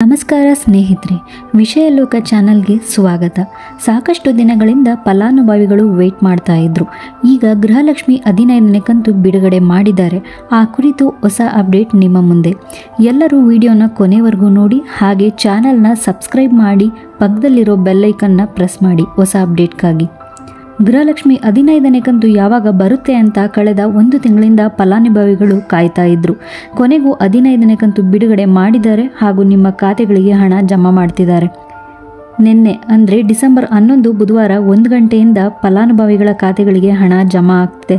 ನಮಸ್ಕಾರ ಸ್ನೇಹಿತರೆ, ವಿಷಯ ಲೋಕ ಚಾನಲ್ಗೆ ಸ್ವಾಗತ. ಸಾಕಷ್ಟು ದಿನಗಳಿಂದ ಫಲಾನುಭವಿಗಳು ವೇಟ್ ಮಾಡ್ತಾ ಇದ್ರು. ಈಗ ಗೃಹಲಕ್ಷ್ಮಿ 15ನೇ ಕಂತು ಬಿಡುಗಡೆ ಮಾಡಿದ್ದಾರೆ. ಆ ಕುರಿತು ಹೊಸ ಅಪ್ಡೇಟ್ ನಿಮ್ಮ ಮುಂದೆ. ಎಲ್ಲರೂ ವಿಡಿಯೋನ ಕೊನೆವರೆಗೂ ನೋಡಿ, ಹಾಗೆ ಚಾನಲ್ನ ಸಬ್ಸ್ಕ್ರೈಬ್ ಮಾಡಿ, ಪಕ್ಕದಲ್ಲಿರೋ ಬೆಲ್ ಐಕನ್ನ ಪ್ರೆಸ್ ಮಾಡಿ ಹೊಸ ಅಪ್ಡೇಟ್ಗಾಗಿ. ಗೃಹಲಕ್ಷ್ಮಿ 15ನೇ ಕಂತು ಯಾವಾಗ ಬರುತ್ತೆ ಅಂತ ಕಳೆದ 1 ತಿಂಗಳಿಂದ ಫಲಾನುಭವಿಗಳು ಕಾಯ್ತಾ ಇದ್ರು. ಕೊನೆಗೂ 15ನೇ ಕಂತು ಬಿಡುಗಡೆ ಮಾಡಿದ್ದಾರೆ ಹಾಗೂ ನಿಮ್ಮ ಖಾತೆಗಳಿಗೆ ಹಣ ಜಮಾ ಮಾಡ್ತಿದ್ದಾರೆ. ನಿನ್ನೆ ಅಂದರೆ ಡಿಸೆಂಬರ್ 11 ಬುಧವಾರ 1 ಗಂಟೆಯಿಂದ ಫಲಾನುಭವಿಗಳ ಖಾತೆಗಳಿಗೆ ಹಣ ಜಮಾ ಆಗ್ತಿದೆ.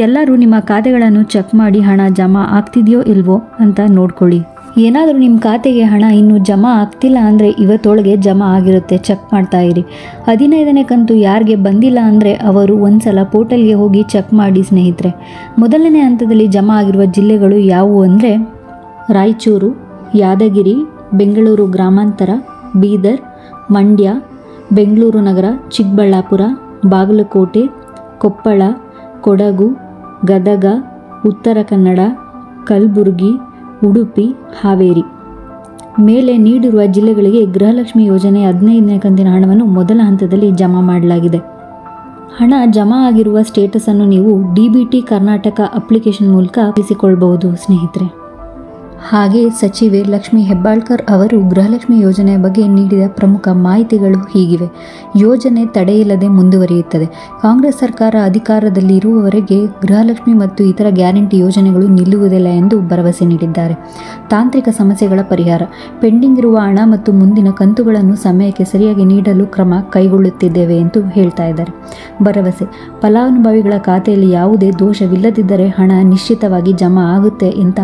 ಎಲ್ಲರೂ ನಿಮ್ಮ ಖಾತೆಗಳನ್ನು ಚೆಕ್ ಮಾಡಿ ಹಣ ಜಮಾ ಆಗ್ತಿದೆಯೋ ಇಲ್ವೋ ಅಂತ ನೋಡ್ಕೊಳ್ಳಿ. ಏನಾದರೂ ನಿಮ್ಮ ಖಾತೆಗೆ ಹಣ ಇನ್ನೂ ಜಮಾ ಆಗ್ತಿಲ್ಲ ಅಂದರೆ ಇವತ್ತೊಳಗೆ ಜಮಾ ಆಗಿರುತ್ತೆ, ಚೆಕ್ ಮಾಡ್ತಾ ಇರಿ. 15ನೇ ಕಂತು ಯಾರಿಗೆ ಬಂದಿಲ್ಲ ಅಂದರೆ ಅವರು ಒಂದ್ಸಲ ಪೋರ್ಟಲ್ಗೆ ಹೋಗಿ ಚೆಕ್ ಮಾಡಿ ಸ್ನೇಹಿತರೆ. ಮೊದಲನೇ ಹಂತದಲ್ಲಿ ಜಮಾ ಆಗಿರುವ ಜಿಲ್ಲೆಗಳು ಯಾವುವು ಅಂದರೆ ರಾಯಚೂರು, ಯಾದಗಿರಿ, ಬೆಂಗಳೂರು ಗ್ರಾಮಾಂತರ, ಬೀದರ್, ಮಂಡ್ಯ, ಬೆಂಗಳೂರು ನಗರ, ಚಿಕ್ಕಬಳ್ಳಾಪುರ, ಬಾಗಲಕೋಟೆ, ಕೊಪ್ಪಳ, ಕೊಡಗು, ಗದಗ, ಉತ್ತರ ಕನ್ನಡ, ಕಲಬುರಗಿ, ಉಡುಪಿ, ಹಾವೇರಿ. ಮೇಲೆ ನೀಡಿರುವ ಜಿಲ್ಲೆಗಳಿಗೆ ಗೃಹಲಕ್ಷ್ಮಿ ಯೋಜನೆ 15ನೇ ಕಂತಿನ ಹಣವನ್ನು ಮೊದಲ ಹಂತದಲ್ಲಿ ಜಮಾ ಮಾಡಲಾಗಿದೆ. ಹಣ ಜಮಾ ಆಗಿರುವ ಸ್ಟೇಟಸನ್ನು ನೀವು DBT ಕರ್ನಾಟಕ ಅಪ್ಲಿಕೇಶನ್ ಮೂಲಕ ತಿಳಿಸಿಕೊಳ್ಳಬಹುದು ಸ್ನೇಹಿತರೆ. ಹಾಗೆ ಸಚಿವೆ ಲಕ್ಷ್ಮಿ ಹೆಬ್ಬಾಳ್ಕರ್ ಅವರು ಗೃಹಲಕ್ಷ್ಮಿ ಯೋಜನೆಯ ಬಗ್ಗೆ ನೀಡಿದ ಪ್ರಮುಖ ಮಾಹಿತಿಗಳು ಹೀಗಿವೆ. ಯೋಜನೆ ತಡೆಯಿಲ್ಲದೆ ಮುಂದುವರಿಯುತ್ತದೆ. ಕಾಂಗ್ರೆಸ್ ಸರ್ಕಾರ ಅಧಿಕಾರದಲ್ಲಿ ಇರುವವರೆಗೆ ಗೃಹಲಕ್ಷ್ಮಿ ಮತ್ತು ಇತರ ಗ್ಯಾರಂಟಿ ಯೋಜನೆಗಳು ನಿಲ್ಲುವುದಿಲ್ಲ ಎಂದು ಭರವಸೆ ನೀಡಿದ್ದಾರೆ. ತಾಂತ್ರಿಕ ಸಮಸ್ಯೆಗಳ ಪರಿಹಾರ, ಪೆಂಡಿಂಗ್ ಇರುವ ಹಣ ಮತ್ತು ಮುಂದಿನ ಕಂತುಗಳನ್ನು ಸಮಯಕ್ಕೆ ಸರಿಯಾಗಿ ನೀಡಲು ಕ್ರಮ ಕೈಗೊಳ್ಳುತ್ತಿದ್ದೇವೆ ಎಂದು ಹೇಳ್ತಾ ಇದ್ದಾರೆ. ಭರವಸೆ, ಫಲಾನುಭವಿಗಳ ಖಾತೆಯಲ್ಲಿ ಯಾವುದೇ ದೋಷವಿಲ್ಲದಿದ್ದರೆ ಹಣ ನಿಶ್ಚಿತವಾಗಿ ಜಮಾ ಆಗುತ್ತೆ ಅಂತ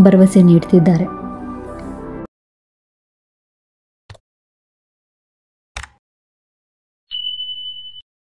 ಭರವಸೆ ನೀಡುತ್ತಿದ್ದಾರೆ.